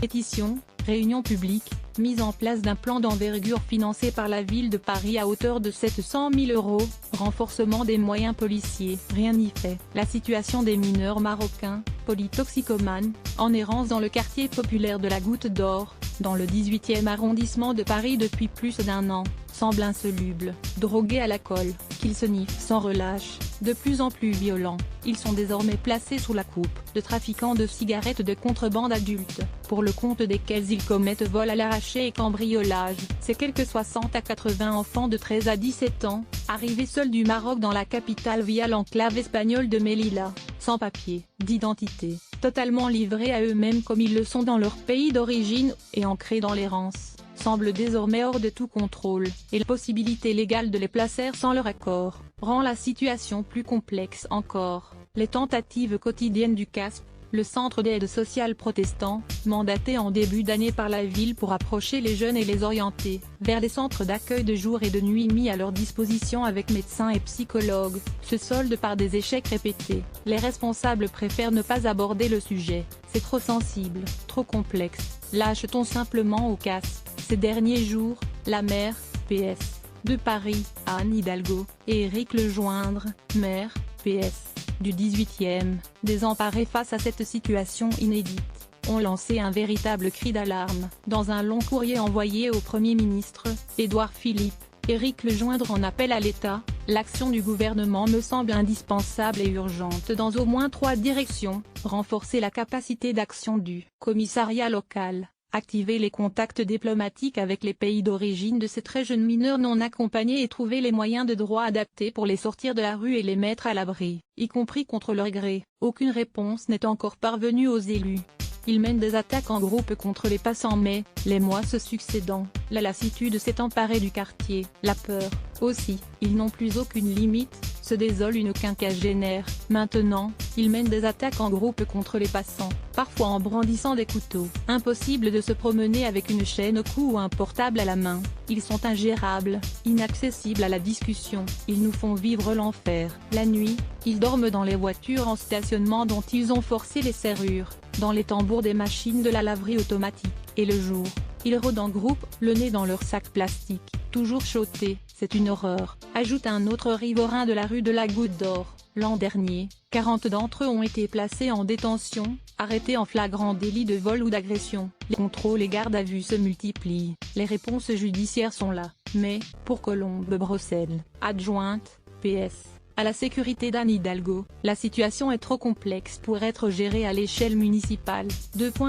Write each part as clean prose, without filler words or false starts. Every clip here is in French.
Pétition, réunion publique, mise en place d'un plan d'envergure financé par la ville de Paris à hauteur de 700 000 €, renforcement des moyens policiers. Rien n'y fait. La situation des mineurs marocains, polytoxicomanes, en errance dans le quartier populaire de la Goutte d'Or, dans le 18e arrondissement de Paris depuis plus d'1 an, semble insoluble. Drogués à la colle, qu'ils se niffent sans relâche, de plus en plus violents, ils sont désormais placés sous la coupe de trafiquants de cigarettes de contrebande adultes, pour le compte desquels ils commettent vol à l'arraché et cambriolage. Ces quelques 60 à 80 enfants de 13 à 17 ans, arrivés seuls du Maroc dans la capitale via l'enclave espagnole de Melilla, sans papier, d'identité, totalement livrés à eux-mêmes comme ils le sont dans leur pays d'origine, et ancrés dans l'errance, semble désormais hors de tout contrôle, et la possibilité légale de les placer sans leur accord, rend la situation plus complexe encore. Les tentatives quotidiennes du CASP, le centre d'aide sociale protestant, mandaté en début d'année par la ville pour approcher les jeunes et les orienter vers les centres d'accueil de jour et de nuit mis à leur disposition avec médecins et psychologues, se soldent par des échecs répétés. Les responsables préfèrent ne pas aborder le sujet, c'est trop sensible, trop complexe, lâche-t-on simplement au CASP. Ces derniers jours, la maire, PS, de Paris, Anne Hidalgo, et Éric Lejoindre, maire, PS, du 18e, désemparés face à cette situation inédite, ont lancé un véritable cri d'alarme. Dans un long courrier envoyé au Premier ministre, Édouard Philippe, Éric Lejoindre en appelle à l'État. L'action du gouvernement me semble indispensable et urgente dans au moins 3 directions: renforcer la capacité d'action du commissariat local, activer les contacts diplomatiques avec les pays d'origine de ces très jeunes mineurs non accompagnés et trouver les moyens de droit adaptés pour les sortir de la rue et les mettre à l'abri, y compris contre leur gré. Aucune réponse n'est encore parvenue aux élus. Ils mènent des attaques en groupe contre les passants mais, les mois se succédant, la lassitude s'est emparée du quartier. La peur, aussi, ils n'ont plus aucune limite, se désole une quinquagénaire. Maintenant, ils mènent des attaques en groupe contre les passants, parfois en brandissant des couteaux. Impossible de se promener avec une chaîne au cou ou un portable à la main. Ils sont ingérables, inaccessibles à la discussion. Ils nous font vivre l'enfer. La nuit, ils dorment dans les voitures en stationnement dont ils ont forcé les serrures, dans les tambours des machines de la laverie automatique. Et le jour, ils rôdent en groupe, le nez dans leur sac plastique, toujours chaudés. C'est une horreur, ajoute un autre riverain de la rue de la Goutte d'Or. L'an dernier, 40 d'entre eux ont été placés en détention, arrêtés en flagrant délit de vol ou d'agression. Les contrôles et gardes à vue se multiplient, les réponses judiciaires sont là. Mais, pour Colombe Brossel, adjointe, PS, à la sécurité d'Anne Hidalgo, la situation est trop complexe pour être gérée à l'échelle municipale.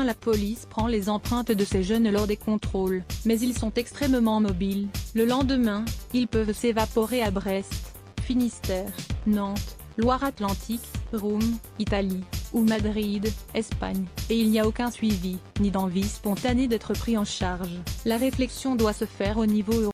La police prend les empreintes de ces jeunes lors des contrôles, mais ils sont extrêmement mobiles. Le lendemain, ils peuvent s'évaporer à Brest, Finistère, Nantes, Loire-Atlantique, Rome, Italie, ou Madrid, Espagne, et il n'y a aucun suivi, ni d'envie spontanée d'être pris en charge. La réflexion doit se faire au niveau européen.